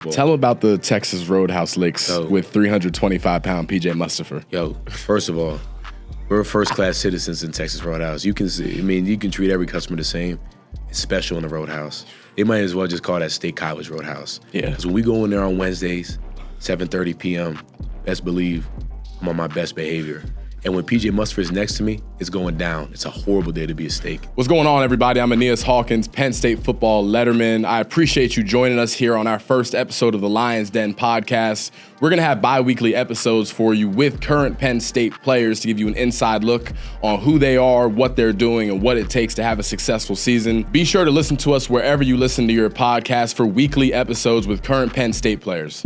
Tell them about the Texas Roadhouse licks with 325-pound PJ Mustafa. Yo, first of all, we're first-class citizens in Texas Roadhouse. You can treat every customer the same. It's special in the Roadhouse. They might as well just call that State College Roadhouse. Yeah. Because when we go in there on Wednesdays, 7:30 p.m., best believe I'm on my best behavior. And when PJ Mustafa is next to me, it's going down. It's a horrible day to be a steak. What's going on, everybody? I'm Aeneas Hawkins, Penn State Football letterman. I appreciate you joining us here on our first episode of the Lions Den podcast. We're going to have bi-weekly episodes for you with current Penn State players to give you an inside look on who they are, what they're doing, and what it takes to have a successful season. Be sure to listen to us wherever you listen to your podcast for weekly episodes with current Penn State players.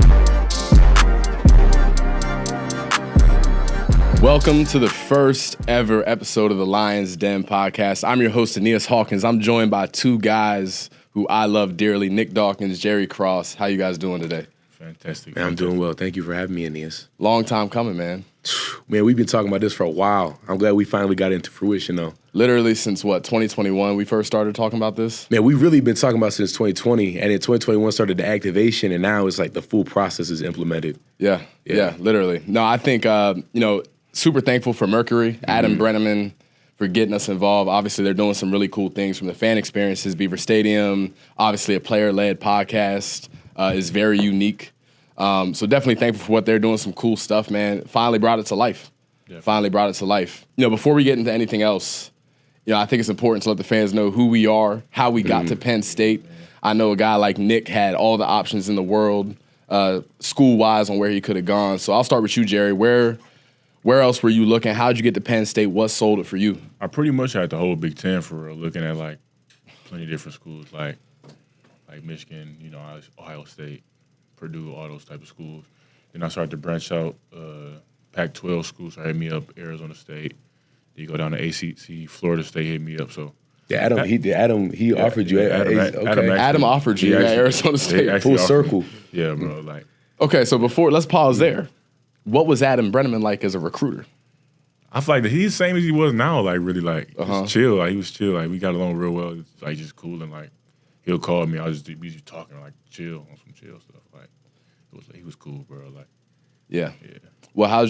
Welcome to the first ever episode of the Lions Den podcast. I'm your host, Aeneas Hawkins. I'm joined by two guys who I love dearly, Nick Dawkins, Jerry Cross. How you guys doing today? Fantastic. Man, I'm doing well. Thank you for having me, Aeneas. Long time coming, man. Man, we've been talking about this for a while. I'm glad we finally got into fruition, though. Literally since, 2021 we first started talking about this? Man, we've really been talking about it since 2020, and in 2021 started the activation, and now it's like the full process is implemented. Yeah, literally. No, I think, super thankful for Mercury, Adam Brenneman, for getting us involved. Obviously, they're doing some really cool things from the fan experiences. Beaver Stadium, obviously a player-led podcast, is very unique. So definitely thankful for what they're doing. Some cool stuff, man. Finally brought it to life. Before we get into anything else, I think it's important to let the fans know who we are, how we got to Penn State. I know a guy like Nick had all the options in the world, school-wise, on where he could have gone. So I'll start with you, Jerry. Where else were you looking? How'd you get to Penn State? What sold it for you? I pretty much had the whole Big Ten for real, looking at like plenty of different schools, like Michigan, Ohio State, Purdue, all those type of schools. Then I started to branch out. Pac-12 schools hit me up, Arizona State. Then you go down to ACC, Florida State hit me up. So yeah, Adam offered you. Adam offered you at Arizona State. Full circle. Yeah, bro. Okay, so let's pause there. What was Adam Brenneman like as a recruiter? I feel like he's the same as he was now. Just chill. He was chill. We got along real well. It's just cool, and he'll call me. I'll just be talking chill on some chill stuff. He was cool, bro. Yeah. Well,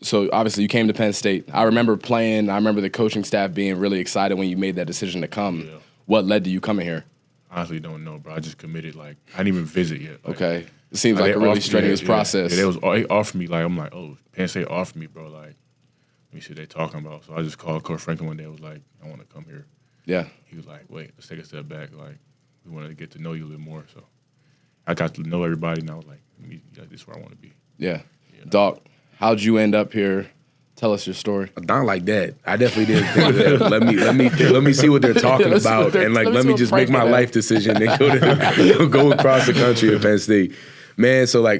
so obviously you came to Penn State. I remember playing. I remember the coaching staff being really excited when you made that decision to come. Yeah. What led to you coming here? Honestly, don't know, bro. I just committed. I didn't even visit yet. Okay. It seems like a really strenuous process. Yeah, they offered me, I'm like, oh, Penn State offered me, bro. Let me see what they talking about. So I just called Coach Franklin one day. I was like, I want to come here. Yeah. He was like, wait, let's take a step back. We wanted to get to know you a little more. So I got to know everybody, and I was like, this is where I want to be. Yeah. Doc, how'd you end up here? Tell us your story. Not like that. I definitely didn't think of that. Let me see what they're talking about, and let me just make my life decision and go across the country at Penn State. Man, so I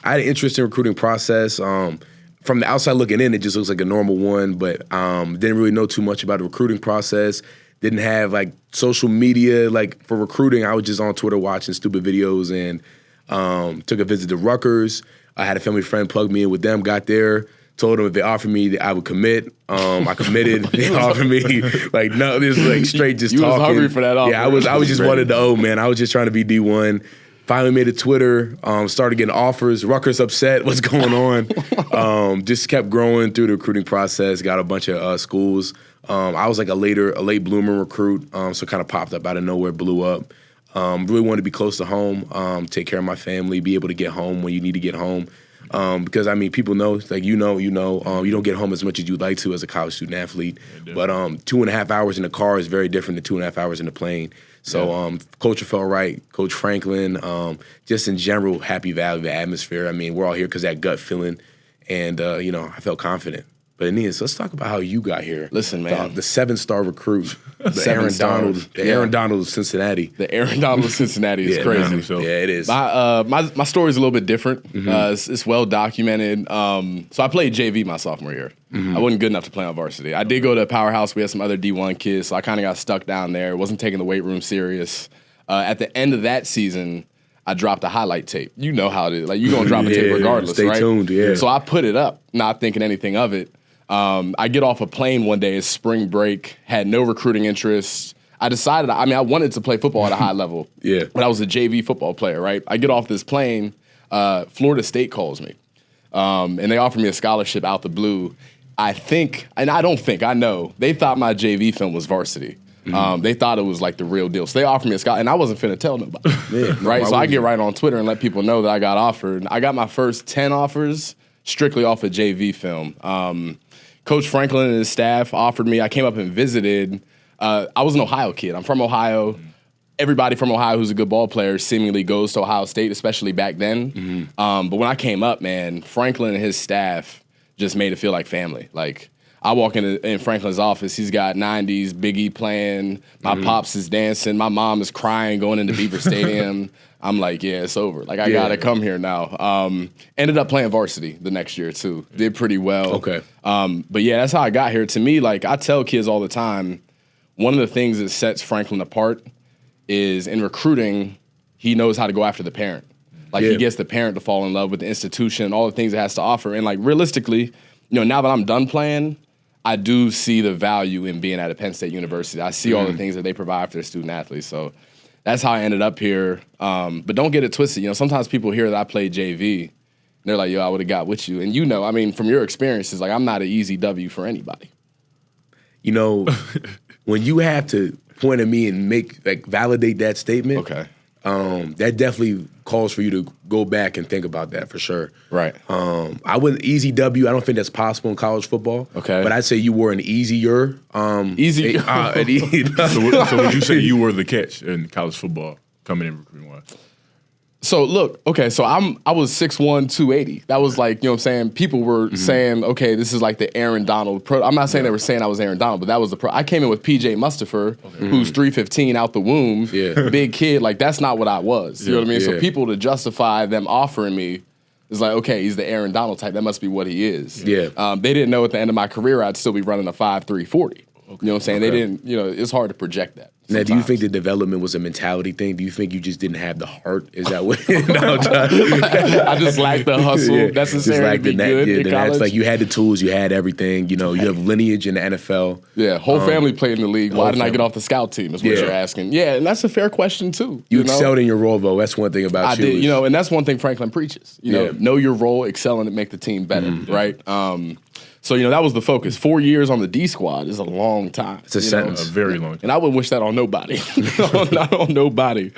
had an interesting recruiting process. From the outside looking in, it just looks like a normal one, but didn't really know too much about the recruiting process. Didn't have social media for recruiting. I was just on Twitter watching stupid videos and took a visit to Rutgers. I had a family friend plug me in with them. Got there, told them if they offered me, I would commit. I committed. They offered me no, this is straight just you talking. You was hungry for that offer. Yeah, I was just wanted to man. I was just trying to be D1. Finally made a Twitter, started getting offers. Rutgers upset, what's going on? Just kept growing through the recruiting process, got a bunch of schools. I was a late bloomer recruit, so kind of popped up out of nowhere, blew up. Really wanted to be close to home, take care of my family, be able to get home when you need to get home. Because, people know, you don't get home as much as you'd like to as a college student athlete. Yeah, but 2.5 hours in the car is very different than 2.5 hours in the plane. So culture felt right. Coach Franklin, just in general, Happy Valley, the atmosphere. We're all here because that gut feeling. And, I felt confident. But Aeneas, let's talk about how you got here. Listen, man. The 7-star recruit, Aaron Donald of Cincinnati. The Aaron Donald of Cincinnati is crazy. Man, yeah, it is. My story's a little bit different. It's well documented. So I played JV my sophomore year. I wasn't good enough to play on varsity. I did go to Powerhouse. We had some other D1 kids, so I kind of got stuck down there. Wasn't taking the weight room serious. At the end of that season, I dropped a highlight tape. You know how it is. You're going to drop a tape regardless, right? Stay tuned, yeah. So I put it up, not thinking anything of it. I get off a plane one day, it's spring break, had no recruiting interest. I decided, I wanted to play football at a high level. Yeah. But I was a JV football player, right? I get off this plane, Florida State calls me. And they offered me a scholarship out the blue. I know, they thought my JV film was varsity. They thought it was like the real deal. So they offered me a scholarship, and I wasn't finna tell nobody. Right? So I get right on Twitter and let people know that I got offered. I got my first 10 offers strictly off of JV film. Coach Franklin and his staff offered me. I came up and visited. I was an Ohio kid. I'm from Ohio. Everybody from Ohio who's a good ball player seemingly goes to Ohio State, especially back then. But when I came up, man, Franklin and his staff just made it feel like family. Like, I walk in Franklin's office, he's got 90s, Biggie playing, my pops is dancing, my mom is crying going into Beaver Stadium. I'm like, yeah, it's over. Like, I gotta come here now. Ended up playing varsity the next year, too. Did pretty well. Okay. But yeah, that's how I got here. To me, like, I tell kids all the time, one of the things that sets Franklin apart is in recruiting, he knows how to go after the parent. Like, he gets the parent to fall in love with the institution, all the things it has to offer. And, like, realistically, now that I'm done playing, I do see the value in being at a Penn State University. I see all the things that they provide for their student athletes. So that's how I ended up here. But don't get it twisted. Sometimes people hear that I played JV, and they're like, yo, I would have got with you. And from your experiences, like, I'm not an easy W for anybody. When you have to point at me and validate that statement, okay, that definitely calls for you to go back and think about that for sure. Right. I wouldn't easy W. I don't think that's possible in college football. Okay. But I'd say you were an easier. Easy. So would you say you were the catch in college football coming in recruiting wise? So look, okay, so I was 6'1", 280. That was like, you know what I'm saying? People were saying, okay, this is like the Aaron Donald pro. I'm not saying they were saying I was Aaron Donald, but that was the pro. I came in with PJ Mustapher, who's 315 out the womb, big kid. Like, that's not what I was. You know what I mean? So people, to justify them offering me, is like, okay, he's the Aaron Donald type. That must be what he is. Yeah. They didn't know at the end of my career I'd still be running a 5'3", 40. You know what I'm saying? They didn't, it's hard to project that. Now, do you think the development was a mentality thing? Do you think you just didn't have the heart? Is that what? I just lacked the hustle necessary to be good in college. Like, you had the tools, you had everything. You have lineage in the NFL. Yeah, whole family played in the league. Why didn't I get off the scout team is what you're asking. Yeah, and that's a fair question, too. You excelled in your role, though. That's one thing about you. I did, and that's one thing Franklin preaches. Know your role, excel in it, make the team better, right? So, that was the focus. 4 years on the D squad is a long time. It's a sentence. A very long time. And I wouldn't wish that on nobody. Not on nobody.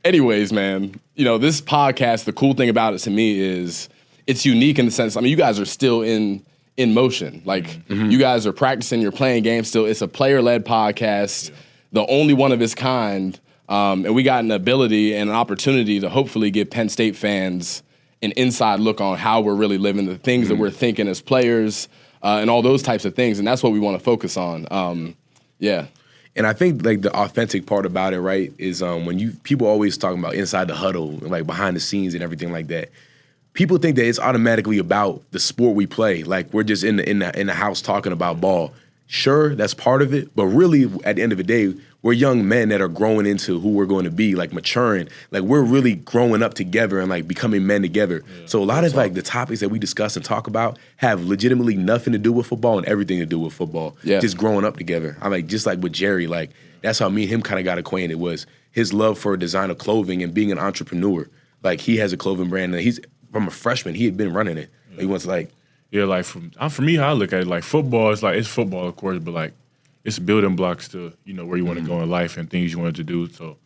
Anyways, man, this podcast, the cool thing about it to me is it's unique in the sense, you guys are still in motion. Like, you guys are practicing, you're playing games still. It's a player-led podcast, the only one of its kind. And we got an ability and an opportunity to hopefully give Penn State fans an inside look on how we're really living, the things that we're thinking as players, and all those types of things. And that's what we want to focus on. Yeah. And I think, like, the authentic part about it, right, is when people always talking about inside the huddle, like behind the scenes and everything like that. People think that it's automatically about the sport we play. Like, we're just in the house talking about ball. Sure, that's part of it, but really, at the end of the day, we're young men that are growing into who we're going to be, like, maturing. Like, we're really growing up together and, like, becoming men together. Yeah, so a lot of, like, the topics that we discuss and talk about have legitimately nothing to do with football and everything to do with football. Yeah. Just growing up together. I'm like, just like with Jerry, like, that's how me and him kind of got acquainted, was his love for designer clothing and being an entrepreneur. Like, he has a clothing brand, and he's from a freshman, he had been running it. Yeah. He wants, like... Yeah, like, for me, how I look at it, like, football is like, it's football, of course, but, like, it's building blocks to, where you want to go in life and things you want to do. So,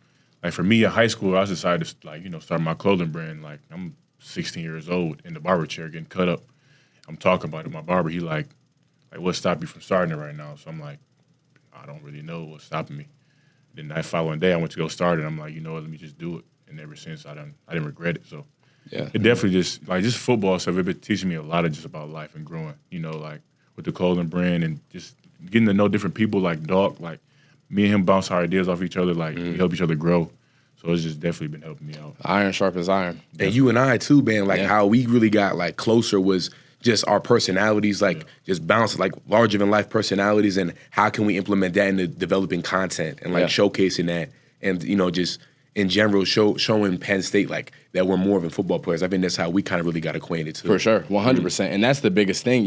like, for me in high school, I decided to, like, start my clothing brand. Like, I'm 16 years old in the barber chair getting cut up. I'm talking about it. My barber, he like, what stopped you from starting it right now? So I'm like, I don't really know what's stopping me. Then that following day, I went to go start it. I'm like, let me just do it. And ever since, I didn't regret it. So. Yeah, it definitely just football stuff. It's been teaching me a lot of just about life and growing. Like with the clothing brand and just getting to know different people. Like Doc, like me and him bounce our ideas off each other. Like we help each other grow. So it's just definitely been helping me out. Iron sharpens iron. Definitely. And you and I too, man. Like how we really got like closer was just our personalities, like just bounce like larger than life personalities, and how can we implement that into developing content and like showcasing that, and just. In general, showing Penn State like that we're more than football players. I think that's how we kind of really got acquainted too. For sure, 100%. And that's the biggest thing,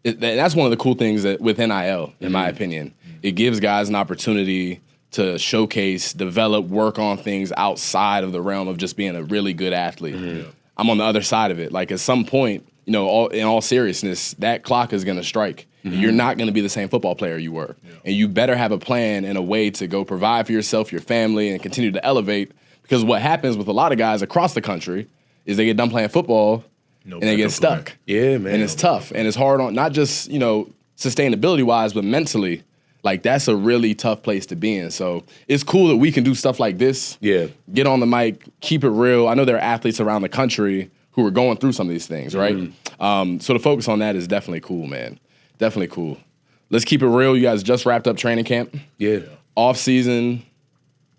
That's one of the cool things that with NIL, in my opinion. It gives guys an opportunity to showcase, develop, work on things outside of the realm of just being a really good athlete. I'm on the other side of it. Like, at some point, in all seriousness, that clock is going to strike. You're not going to be the same football player you were. And you better have a plan and a way to go provide for yourself, your family, and continue to elevate. Because what happens with a lot of guys across the country is they get done playing football and they get stuck. Yeah, man. And it's tough. And it's hard on not just, sustainability-wise, but mentally. Like, that's a really tough place to be in. So it's cool that we can do stuff like this. Yeah. Get on the mic, keep it real. I know there are athletes around the country who are going through some of these things, right? So to focus on that is definitely cool, man. Definitely cool. Let's keep it real. You guys just wrapped up training camp. Yeah. Off season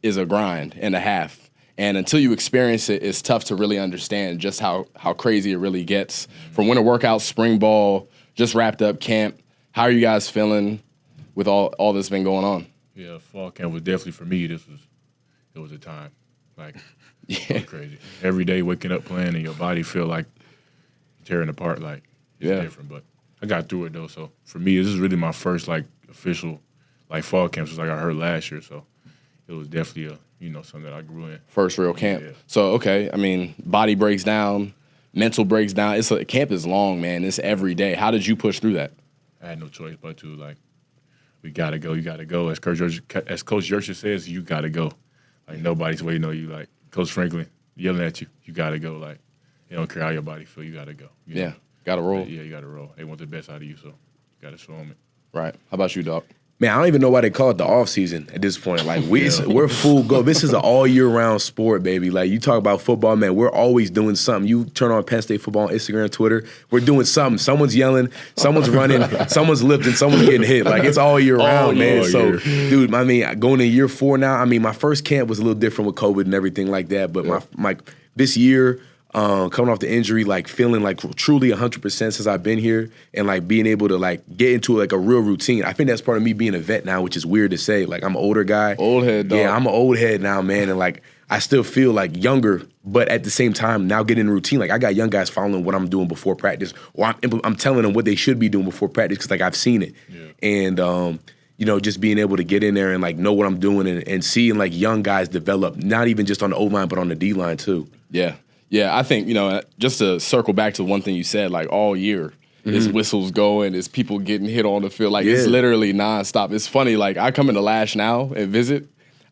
is a grind and a half. And until you experience it, it's tough to really understand just how crazy it really gets. From winter workouts, spring ball, just wrapped up camp. How are you guys feeling with all that's been going on? Yeah, fall camp was definitely, for me, it was a time. Like, it was crazy. Every day waking up playing and your body feel like tearing apart. Like, it's different. But I got through it, though. So for me, this is really my first, official, fall camp since I heard last year. So it was definitely something that I grew in. First real camp. Yeah. So, okay, body breaks down, mental breaks down. Camp is long, man. It's every day. How did you push through that? I had no choice but to, we got to go. You got to go. As Coach Yercher says, you got to go. Like, nobody's waiting on you. Like, Coach Franklin yelling at you, you got to go. Like, they don't care how your body feel. You got to go. Got to roll. Yeah, you got to roll. They want the best out of you, so you got to show them it. Right. How about you, Doc? Man, I don't even know why they call it the off season at this point. Like, we're full go. This is an all year round sport, baby. Like, you talk about football, man, we're always doing something. You turn on Penn State Football on Instagram, Twitter, we're doing something. Someone's yelling, someone's running, someone's lifting, someone's getting hit. Like, it's all year round, man. So, dude, going to year 4 now. My first camp was a little different with COVID and everything like that. But my this year, coming off the injury, feeling truly 100% since I've been here, and being able to get into a real routine. I think that's part of me being a vet now, which is weird to say. I'm an older guy. Old head, dog. Yeah, I'm an old head now, man, and I still feel younger, but at the same time now getting in a routine. I got young guys following what I'm doing before practice, or I'm telling them what they should be doing before practice because I've seen it. Yeah. And just being able to get in there and know what I'm doing and seeing young guys develop, not even just on the O-line but on the D-line too. Yeah. Yeah, I think, just to circle back to one thing you said, all year, is whistles going, is people getting hit on the field. It's literally nonstop. It's funny, I come into Lash now and visit,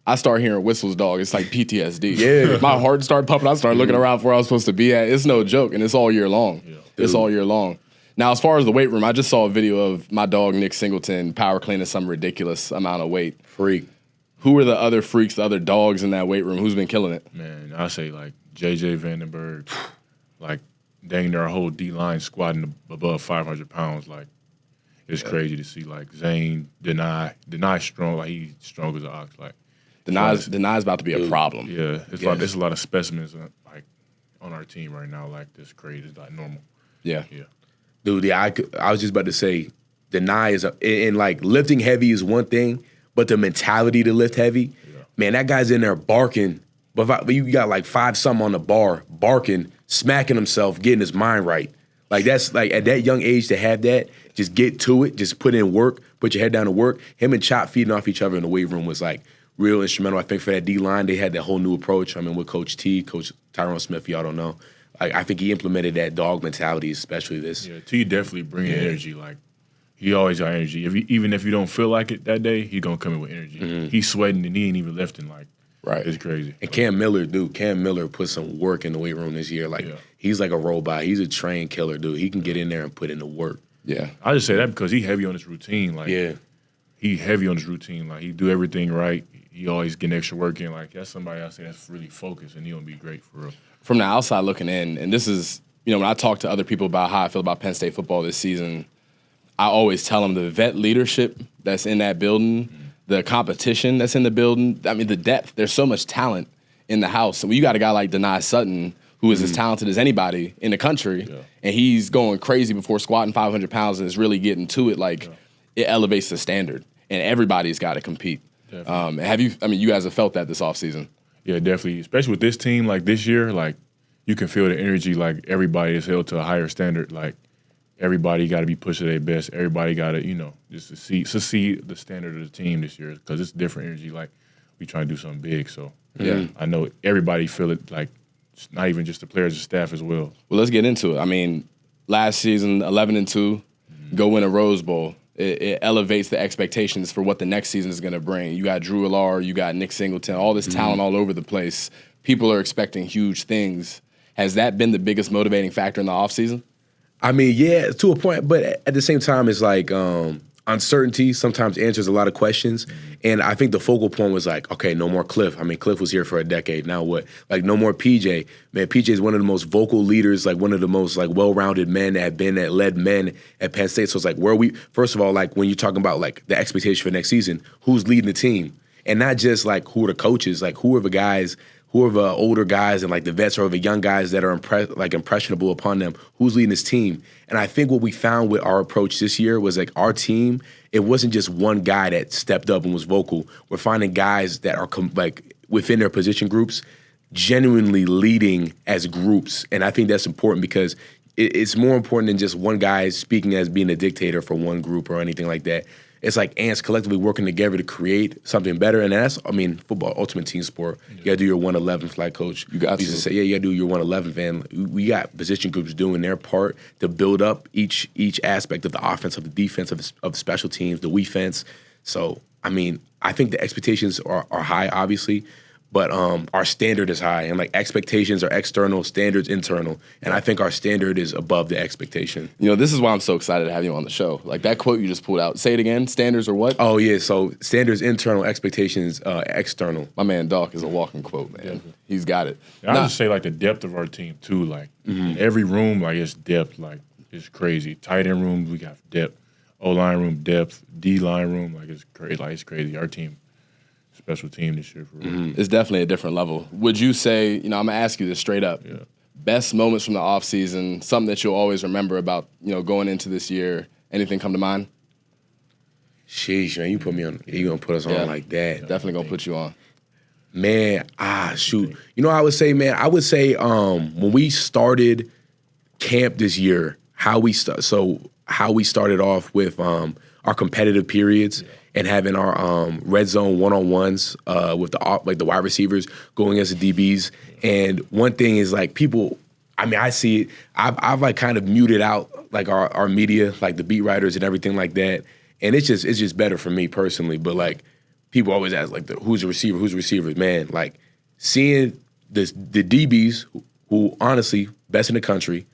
I start hearing whistles, dog. It's like PTSD. Yeah. My heart started pumping. I started looking around for where I was supposed to be at. It's no joke, and it's all year long. Yeah. It's all year long. Now, as far as the weight room, I just saw a video of my dog, Nick Singleton, power cleaning some ridiculous amount of weight. Freak. Who are the other freaks, the other dogs in that weight room? Who's been killing it? Man, I say J.J. Vandenberg, dang near our whole D-line squatting above 500 pounds. It's crazy to see. Zane, Deny strong. He's strong as an ox. Deny's about to be a problem. Yeah, there's a lot of specimens on our team right now. This crazy. It's not normal. Yeah. Dude, I was just about to say, Deny is lifting heavy is one thing, but the mentality to lift heavy, man, that guy's in there barking. But you got 5-something on the bar, barking, smacking himself, getting his mind right. That's at that young age to have that, just get to it, just put in work, put your head down to work. Him and Chop feeding off each other in the weight room was real instrumental. I think for that D-line, they had that whole new approach. With Coach T, Coach Tyrone Smith, y'all don't know. I think he implemented that dog mentality, especially this. Yeah, T definitely bringing energy. He always got energy. Even if you don't feel like it that day, he gonna come in with energy. He's sweating and he ain't even lifting. Right. It's crazy. And Cam Miller put some work in the weight room this year. He's like a robot. He's a trained killer, dude. He can get in there and put in the work. Yeah. I just say that because he heavy on his routine. He heavy on his routine. He do everything right. He always getting extra work in. That's somebody I say that's really focused, and he gonna be great for real. From the outside looking in, and this is, when I talk to other people about how I feel about Penn State football this season, I always tell them the vet leadership that's in that building, the competition that's in the building, the depth. There's so much talent in the house. And you got a guy like Denai Sutton, who is as talented as anybody in the country, and he's going crazy before squatting 500 pounds and is really getting to it. It elevates the standard, and everybody's got to compete. Have you? You guys have felt that this offseason? Yeah, definitely. Especially with this team, this year, you can feel the energy. Everybody is held to a higher standard. everybody got to be pushing their best. Everybody got to, just to see the standard of the team this year because it's different energy. Like, we trying to do something big. So, yeah, I know everybody feel it, like, it's not even just the players, the staff as well. Well, let's get into it. I mean, last season, 11-2, go win a Rose Bowl. It elevates the expectations for what the next season is going to bring. You got Drew Allard, you got Nick Singleton, all this talent all over the place. People are expecting huge things. Has that been the biggest motivating factor in the offseason? I mean, yeah, to a point, but at the same time, it's like uncertainty sometimes answers a lot of questions. And I think the focal point was like, okay, no more Cliff. I mean, Cliff was here for a decade. Now what? Like, no more PJ. Man, PJ is one of the most vocal leaders, like one of the most like well-rounded men that led men at Penn State. So it's like, first of all, like when you're talking about like the expectation for next season, who's leading the team? And not just like who are the coaches, like who are the older guys and like the vets or the young guys that are impressionable upon them, who's leading this team. And I think what we found with our approach this year was like our team, it wasn't just one guy that stepped up and was vocal. We're finding guys that are like within their position groups, genuinely leading as groups. And I think that's important because it's more important than just one guy speaking as being a dictator for one group or anything like that. It's like ants collectively working together to create something better. And that's, I mean, football, ultimate team sport. Yeah. You got to do your 111th, like Coach. You got to say, you got to do your 111th. And we got position groups doing their part to build up each aspect of the offense, of the defense, of special teams, the defense. So, I mean, I think the expectations are high, obviously. But our standard is high, and like expectations are external, standards internal, and I think our standard is above the expectation. This is why I'm so excited to have you on the show. Like that quote you just pulled out. Say it again. Standards are what? Oh yeah, so standards internal, expectations external. My man Doc is a walking quote, man. Yeah. He's got it. I just say like the depth of our team too. Like in every room, like it's depth. Like it's crazy. Tight end room, we got depth. O-line room, depth. D-line room, like it's crazy. Like it's crazy. Our team. Special team this year for real. It's definitely a different level. Would you say, I'm going to ask you this straight up, best moments from the offseason, something that you'll always remember about, going into this year, anything come to mind? Sheesh, man, you put me on, you going to put us on like that. Definitely going to put you on. Man, shoot. I would say, when we started camp this year, how we started off with our competitive periods, and having our red zone one-on-ones with the wide receivers going against the DBs. And one thing is like people, I mean, I see it. I've like kind of muted out like our media, like the beat writers and everything like that. And it's just better for me personally. But like people always ask like who's the receiver? Man, like seeing the DBs who honestly best in the country,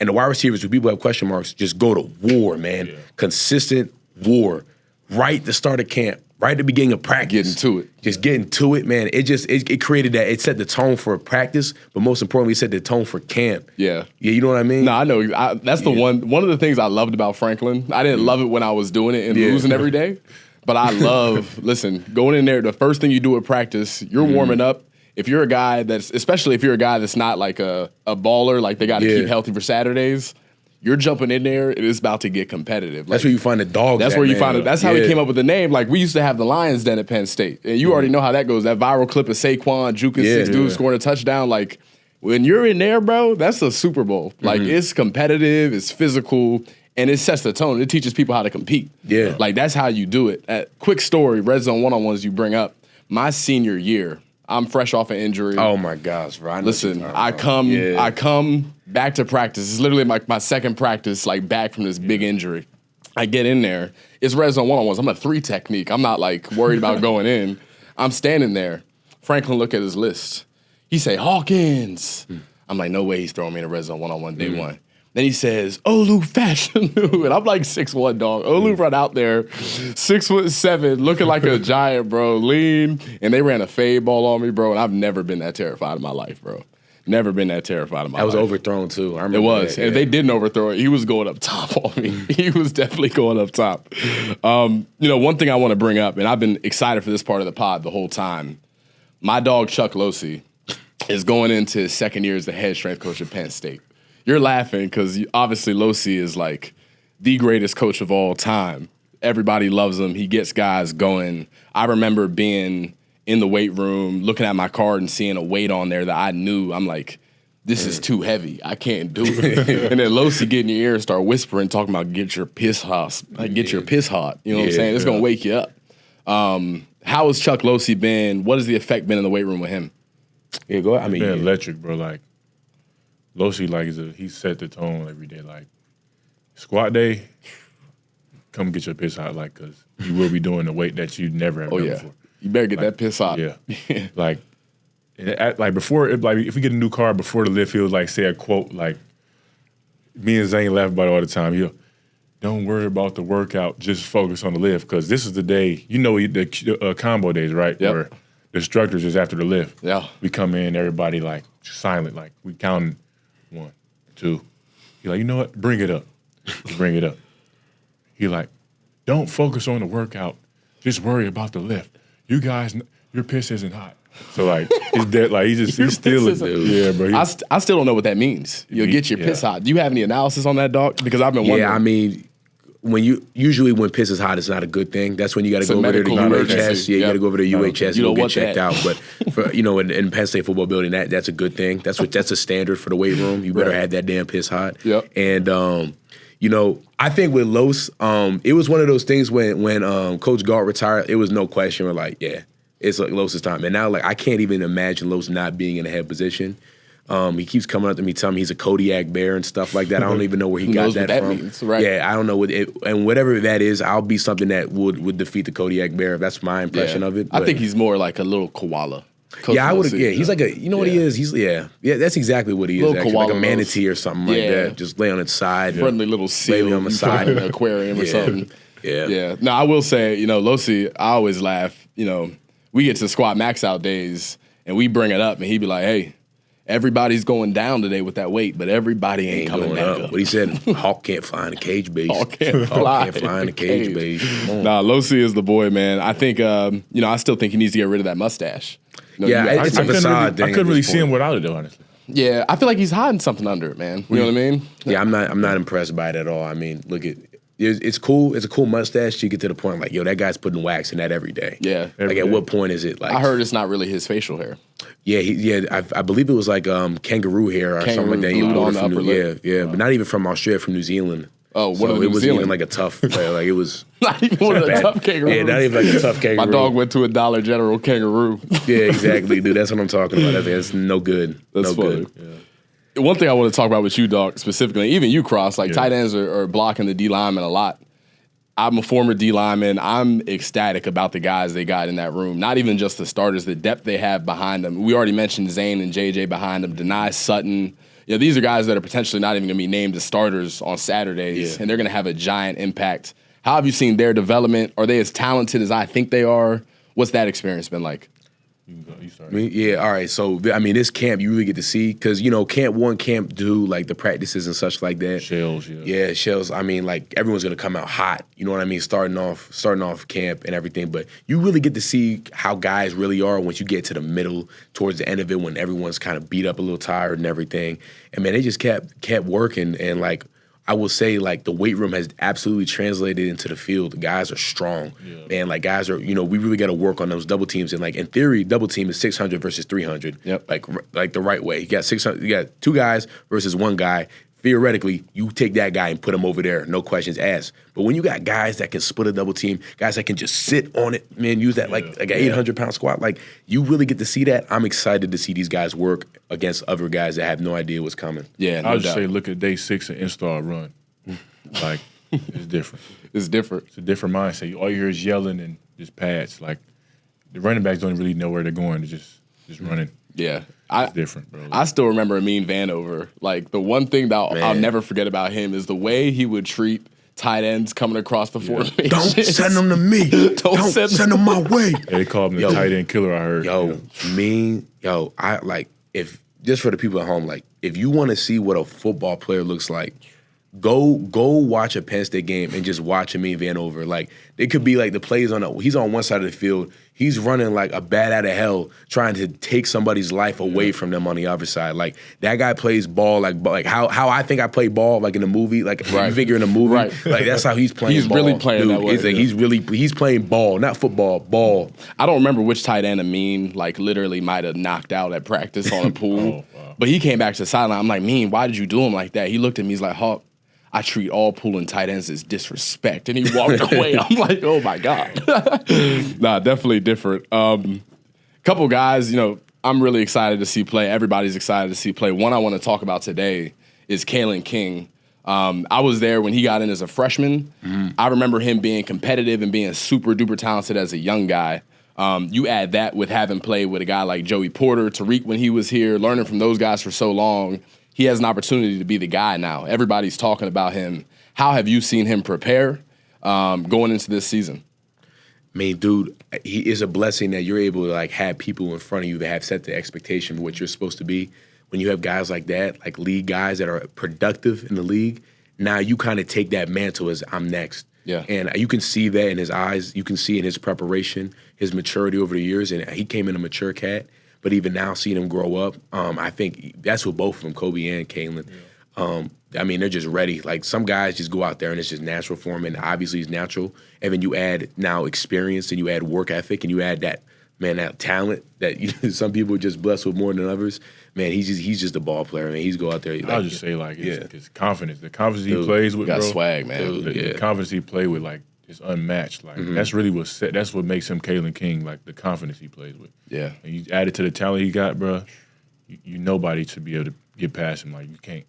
and the wide receivers who people have question marks just go to war, man. Yeah. Consistent war. Right at the start of camp, right at the beginning of practice. Getting to it, man. It created that. It set the tone for practice, but most importantly, it set the tone for camp. Yeah. Yeah, you know what I mean? No, I know. That's the one of the things I loved about Franklin. I didn't love it when I was doing it and losing every day, but I love, listen, going in there, the first thing you do at practice, you're warming up. If you're a guy especially if you're a guy that's not like a baller, like they got to keep healthy for Saturdays, you're jumping in there, and it's about to get competitive. That's where you find the dogs. That's where you find it. That's how we came up with the name. Like, we used to have the Lions Den at Penn State. And you already know how that goes. That viral clip of Saquon, juking six dudes scoring a touchdown. Like, when you're in there, bro, that's a Super Bowl. Like, it's competitive, it's physical, and it sets the tone. It teaches people how to compete. Yeah. Like, that's how you do it. Quick story, red zone one-on-ones you bring up. My senior year, I'm fresh off an injury. Oh my gosh, Ryan! Listen, I come back to practice. It's literally my second practice, like back from this big injury. I get in there. It's red zone one-on-ones. I'm a 3 technique. I'm not like worried about going in. I'm standing there. Franklin look at his list. He say Hawkins. I'm like, no way he's throwing me in a red zone one-on-one day one. Then he says, Olu Fashanu. And I'm like 6'1", dog. Olu run out there, 6'7", looking like a giant, bro, lean. And they ran a fade ball on me, bro. And I've never been that terrified in my life, bro. Never been that terrified in my life. That was overthrown, too. I remember it was. That, and if they didn't overthrow it, he was going up top on me. He was definitely going up top. One thing I want to bring up, and I've been excited for this part of the pod the whole time, my dog Chuck Losey is going into his second year as the head strength coach at Penn State. You're laughing because obviously Losey is like the greatest coach of all time. Everybody loves him. He gets guys going. I remember being in the weight room, looking at my card and seeing a weight on there that I knew. I'm like, this is too heavy. I can't do it. And then Losey get in your ear and start whispering, talking about get your piss hot. Like, get your piss hot. You know what I'm saying? It's going to wake you up. How has Chuck Losey been? What has the effect been in the weight room with him? Yeah, go ahead. I mean, been electric, bro. Like, Losey, like, he set the tone every day. Like, squat day, come get your piss hot, like, because you will be doing the weight that you never have done before. You better get that piss hot. Yeah. Like before, if we get a new car before the lift, he would like say a quote like, me and Zane laugh about it all the time. He'll, don't worry about the workout, just focus on the lift, because this is the day, the combo days, right? Yep. Where the instructors is after the lift. Yeah. We come in, everybody like silent, like we counting 1, 2. He like, you know what? Bring it up. Bring it up. He like, don't focus on the workout, just worry about the lift. You guys, your piss isn't hot. So like he's dead. Like he's still a dude. Yeah, bro. I still don't know what that means. You'll get your piss hot. Do you have any analysis on that, dog? Because I've been wondering. Yeah, I mean, when piss is hot, it's not a good thing. That's when you got to go over to the UHS. Yeah, you got to go over to the UHS and go get checked out. But for, in Penn State Football building, that's a good thing. That's a standard for the weight room. You better have that damn piss hot. Yep. And I think with Los, it was one of those things when Coach Galt retired, it was no question. We're like, yeah, it's like Los's time. And now, like, I can't even imagine Los not being in a head position. He keeps coming up to me, telling me he's a Kodiak bear and stuff like that. I don't even know where he got that from. Means, right? Yeah, I don't know what it, and whatever that is, I'll be something that would defeat the Kodiak bear. That's my impression of it. I think he's more like a little koala. I would. Yeah, he's like a. You know what he is? He's that's exactly what he is. Actually, like a manatee or something like that. Just lay on its side. Friendly little seal on the side in an aquarium or something. Yeah. No, I will say, Losey, I always laugh. We get to squat max out days and we bring it up and he'd be like, hey, everybody's going down today with that weight, but everybody ain't coming back up. What he said, Hawk can't fly in a cage base. Hawk can't fly in a cage base. Nah, Losey is the boy, man. I think, I still think he needs to get rid of that mustache. It's a facade thing. I couldn't really see him without it, though, honestly. Yeah, I feel like he's hiding something under it, man. You know what I mean? Yeah, I'm not impressed by it at all. I mean, look at it's cool. It's a cool mustache. You get to the point like, yo, that guy's putting wax in that every day. Yeah. At what point is it like? I heard it's not really his facial hair. Yeah, I believe it was like kangaroo hair or something like that. He on the upper lip. Yeah, but not even from Australia, from New Zealand. Oh, what so New it wasn't Zealand? even like a tough, like it was not even one of the tough kangaroos. Yeah, not even like a tough kangaroo. My dog went to a Dollar General kangaroo. Yeah, exactly, dude. That's what I'm talking about. That's no good. That's no funny. Good. Yeah. One thing I want to talk about with you, dog, specifically, even you, Cross, like tight ends are blocking the D lineman a lot. I'm a former D lineman. I'm ecstatic about the guys they got in that room. Not even just the starters, the depth they have behind them. We already mentioned Zane and JJ behind them. Denai Sutton. These are guys that are potentially not even going to be named as starters on Saturdays, and they're going to have a giant impact. How have you seen their development? Are they as talented as I think they are? What's that experience been like? You start. All right. So, this camp you really get to see because, camp 1, camp 2, like the practices and such like that. Shells, Yeah, shells. Like everyone's going to come out hot. You know what I mean? Starting off camp and everything. But you really get to see how guys really are once you get to the middle, towards the end of it, when everyone's kind of beat up a little tired and everything. And, man, they just kept working. And, like, I will say, like, the weight room has absolutely translated into the field. The guys are strong. Man, like, guys are, we really got to work on those double teams. And, like, in theory, double team is 600 versus 300. Yep. Like the right way. You got 600. You got 2 guys versus 1 guy. Theoretically, you take that guy and put him over there, no questions asked. But when you got guys that can split a double team, guys that can just sit on it, man, use that like an 800-pound squat, like you really get to see that. I'm excited to see these guys work against other guys that have no idea what's coming. Yeah, I would just say look at day 6 and install run. Like, it's different. It's different. It's a different mindset. All you hear is yelling and just pads. Like, the running backs don't really know where they're going. They're just running. Yeah. It's different, bro. I still remember Amin Vanover. Like, the one thing that I'll never forget about him is the way he would treat tight ends coming across the formation. Don't send them to me. Don't send them my way. Yeah, they call him the tight end killer, I heard. I like, if just for the people at home, like, if you want to see what a football player looks like, go watch a Penn State game and just watch Amin Vanover. Like, it could be like the plays he's on one side of the field, he's running like a bat out of hell, trying to take somebody's life away from them on the other side. Like that guy plays ball like how I think I play ball like in a movie. Like you think you're in a movie, like that's how he's playing. He's ball. really playing that way. It's like he's playing ball, not football, ball. I don't remember which tight end Amin like literally might have knocked out at practice on a pool, but he came back to the sideline. I'm like, Mean, why did you do him like that? He looked at me. He's like, Hawk, I treat all pulling tight ends as disrespect. And he walked away. I'm like, oh, my God. Nah, definitely different. Couple guys, I'm really excited to see play. Everybody's excited to see play. One I want to talk about today is Kalen King. I was there when he got in as a freshman. I remember him being competitive and being super duper talented as a young guy. You add that with having played with a guy like Joey Porter, Tariq when he was here, learning from those guys for so long. He has an opportunity to be the guy now. Everybody's talking about him. How have you seen him prepare going into this season? I mean, dude, he is a blessing that you're able to like have people in front of you that have set the expectation for what you're supposed to be. When you have guys like that, like league guys that are productive in the league, now you kind of take that mantle as I'm next. Yeah. And you can see that in his eyes. You can see in his preparation, his maturity over the years. And he came in a mature cat. But even now, seeing him grow up, I think that's what both of them, Kobe and Kalen. Yeah. I mean, they're just ready. Like some guys just go out there and it's just natural for them, and obviously it's natural. And then you add now experience, and you add work ethic, and you add that talent that some people are just blessed with more than others. Man, he's just a ball player. Man, he's go out there. I'll just say his confidence, the confidence he plays with, got bro. Swag, man. The confidence he played with, like. Is unmatched. Like that's really that's what makes him Kalen King. Like the confidence he plays with. Yeah. And you add it to the talent he got, bro. You nobody should be able to get past him. Like you can't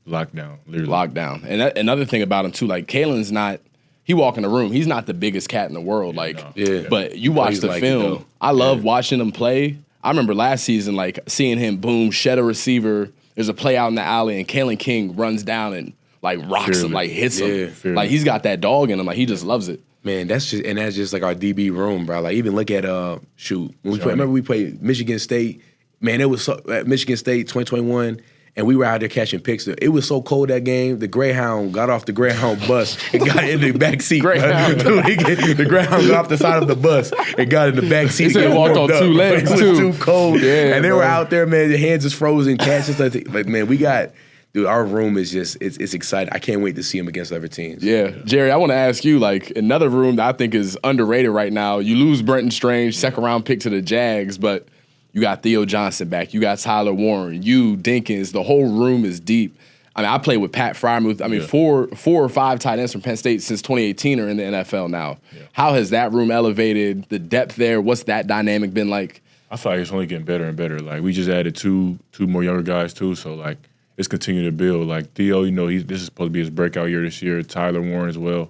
lock down. Literally lock down. And another thing about him too, like Kalen's not. He walk in the room. He's not the biggest cat in the world. But you watch the film. I love watching him play. I remember last season, like seeing him boom shed a receiver. There's a play out in the alley, and Kalen King runs down and. Like rocks him, like hits him. Like he's got that dog in him. Like he just loves it. Man, that's just like our DB room, bro. Like even look at when remember we played Michigan State. Man, it was at Michigan State 2021, and we were out there catching picks. It was so cold that game. The Greyhound got off the Greyhound bus and got in the back seat. The Greyhound got off the side of the bus and got in the back seat. He said walked on two legs too. It was too cold. Yeah, and they were out there, man. Their hands is frozen, catches. Like man, we got. Dude, our room is just, it's exciting. I can't wait to see him against other teams. Yeah. Jerry, I want to ask you, like, another room that I think is underrated right now. You lose Brenton Strange, second-round pick to the Jags, but you got Theo Johnson back. You got Tyler Warren. You, Dinkins. The whole room is deep. I mean, I played with Pat Frymuth. I mean, four or five tight ends from Penn State since 2018 are in the NFL now. Yeah. How has that room elevated? The depth there, what's that dynamic been like? I feel like it's only getting better and better. Like, we just added two more younger guys, too, so, like, it's continuing to build. Like Theo, this is supposed to be his breakout year this year. Tyler Warren as well.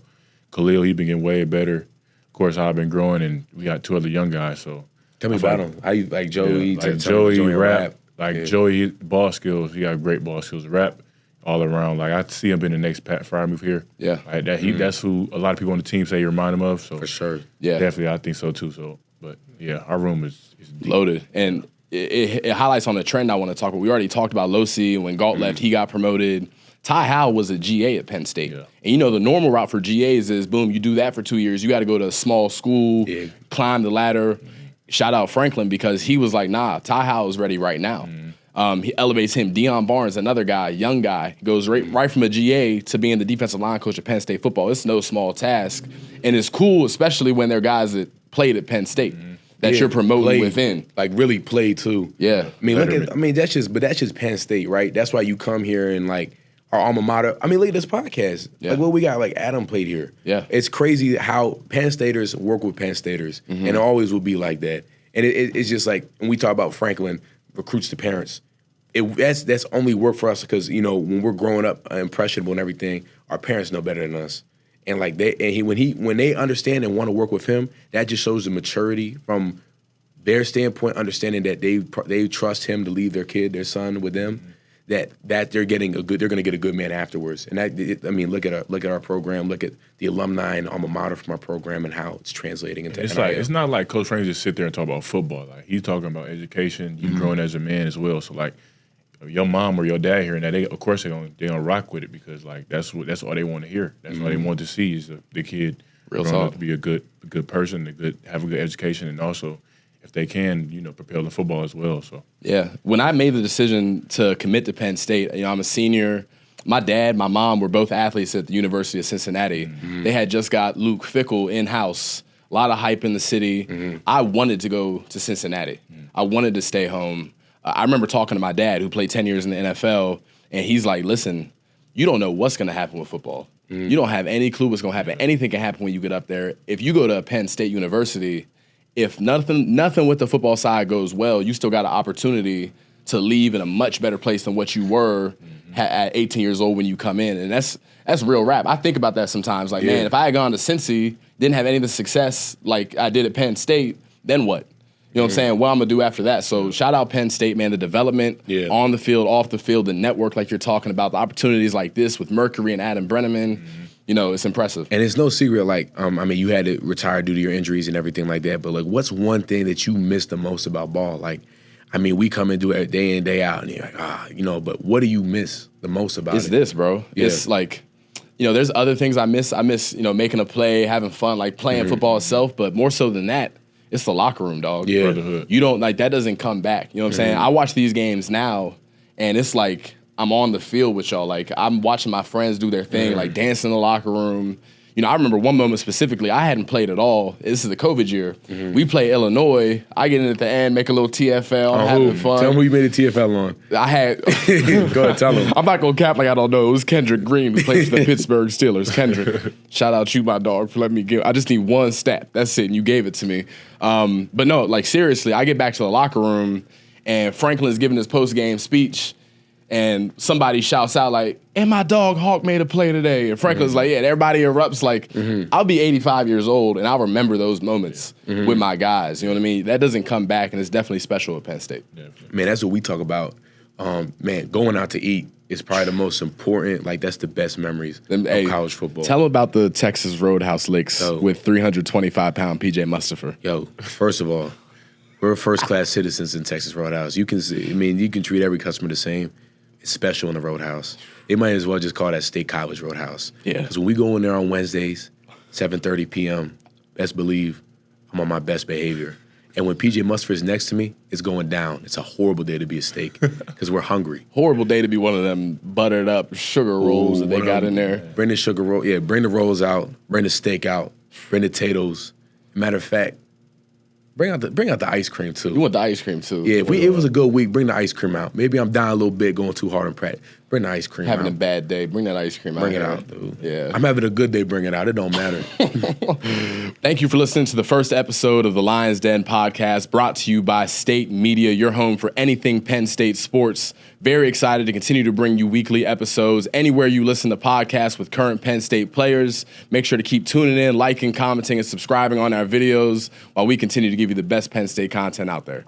Khalil, he's been getting way better. Of course, I've been growing, and we got two other young guys. So tell me about him. How you like Joey? Yeah, like Joey rap. Like Joey, ball skills. He got great ball skills. Rap all around. Like I see him being the next Pat Frymuth here. Yeah, like that. That's who a lot of people on the team say you remind him of. So for sure, yeah, definitely, I think so too. So, but yeah, our room is deep. Loaded and. It highlights on the trend I want to talk about. We already talked about Losey. When Galt left, he got promoted. Ty Howle was a GA at Penn State. Yeah. And the normal route for GAs is, boom, you do that for 2 years. You got to go to a small school, climb the ladder. Shout out Franklin because he was like, nah, Ty Howle is ready right now. He elevates him. Deion Barnes, another guy, young guy, goes right from a GA to being the defensive line coach at Penn State football. It's no small task. And it's cool, especially when they're guys that played at Penn State. That you're promoting within, like really play too. Yeah, I mean, that's just Penn State, right? That's why you come here and like our alma mater. I mean, look at this podcast. Yeah. Like what we got, like Adam played here. Yeah, it's crazy how Penn Staters work with Penn Staters, and it always will be like that. And it's just like when we talk about Franklin recruits the parents. That's only work for us because when we're growing up impressionable and everything, our parents know better than us. And like when they understand and want to work with him, that just shows the maturity from their standpoint, understanding that they trust him to leave their son with them. That they're going to get a good man afterwards. And look at our program, look at the alumni and alma mater from our program and how it's translating into. It's not like Coach Frank just sit there and talk about football. Like he's talking about education, you growing as a man as well. So like your mom or your dad hearing that, of course they're gonna rock with it because like that's all they want to hear. That's all they want to see is the kid Real growing up talk. to be a good person, have a good education, and also if they can, propel in football as well. So Yeah. When I made the decision to commit to Penn State, I'm a senior. My dad, my mom were both athletes at the University of Cincinnati. Mm-hmm. They had just got Luke Fickell in-house. A lot of hype in the city. Mm-hmm. I wanted to go to Cincinnati. Mm-hmm. I wanted to stay home. I remember talking to my dad, who played 10 years in the NFL, and he's like, listen, you don't know what's going to happen with football. Mm-hmm. You don't have any clue what's going to happen. Anything can happen when you get up there. If you go to Penn State University, if nothing with the football side goes well, you still got an opportunity to leave in a much better place than what you were at 18 years old when you come in. And that's real rap. I think about that sometimes. Like, man, if I had gone to Cincy, didn't have any of the success like I did at Penn State, then what? You know what I'm saying? What I'm going to do after that. So shout out Penn State, man. The development on the field, off the field, the network like you're talking about, the opportunities like this with Mercury and Adam Brenneman, it's impressive. And it's no secret, like, you had to retire due to your injuries and everything like that, but, like, what's one thing that you miss the most about ball? Like, we come and do it day in, day out, and you're like, but what do you miss the most about it? It's this, bro. Yeah. It's like, there's other things I miss. I miss, making a play, having fun, like playing football itself, but more so than that, it's the locker room, dog. Yeah. Brotherhood. You don't, like, that doesn't come back. You know what I'm saying? I watch these games now, and it's like I'm on the field with y'all. Like, I'm watching my friends do their thing, like dance in the locker room. I remember one moment specifically, I hadn't played at all. This is the COVID year. We play Illinois. I get in at the end, make a little TFL, having fun. Tell them who you made a TFL on. I had... Go ahead, tell them. I'm not going to cap like I don't know. It was Kendrick Green who plays for the Pittsburgh Steelers. Kendrick, shout out you, my dog, for letting me give... I just need one stat. That's it, and you gave it to me. But no, like, seriously, I get back to the locker room, and Franklin's giving his post-game speech, and somebody shouts out like, and my dog Hawk made a play today. And Franklin's like, yeah, and everybody erupts like, I'll be 85 years old and I'll remember those moments with my guys. You know what I mean? That doesn't come back, and it's definitely special at Penn State. Man, that's what we talk about. Going out to eat is probably the most important, like, that's the best memories of college football. Tell them about the Texas Roadhouse licks with 325-pound PJ Mustapher. Yo, first of all, we're first-class citizens in Texas Roadhouse. You can you can treat every customer the same. It's special in the Roadhouse. They might as well just call that State College Roadhouse. Yeah. Because when we go in there on Wednesdays, 7:30 p.m., best believe I'm on my best behavior. And when PJ Mustapher is next to me, it's going down. It's a horrible day to be a steak because we're hungry. Horrible day to be one of them buttered up sugar rolls that they got in there. Bring the sugar roll. Yeah, bring the rolls out. Bring the steak out. Bring the potatoes. Matter of fact, bring out the ice cream too. You want the ice cream too? Yeah, if it was a good week, bring the ice cream out. Maybe I'm down a little bit, going too hard on Pratt. Bring the ice cream out. Having a bad day, bring that ice cream out. Bring it out, dude. Yeah. I'm having a good day, bring it out. It don't matter. Thank you for listening to the first episode of the Lions Den podcast, brought to you by State Media, your home for anything Penn State sports. Very excited to continue to bring you weekly episodes anywhere you listen to podcasts with current Penn State players. Make sure to keep tuning in, liking, commenting, and subscribing on our videos while we continue to give you the best Penn State content out there.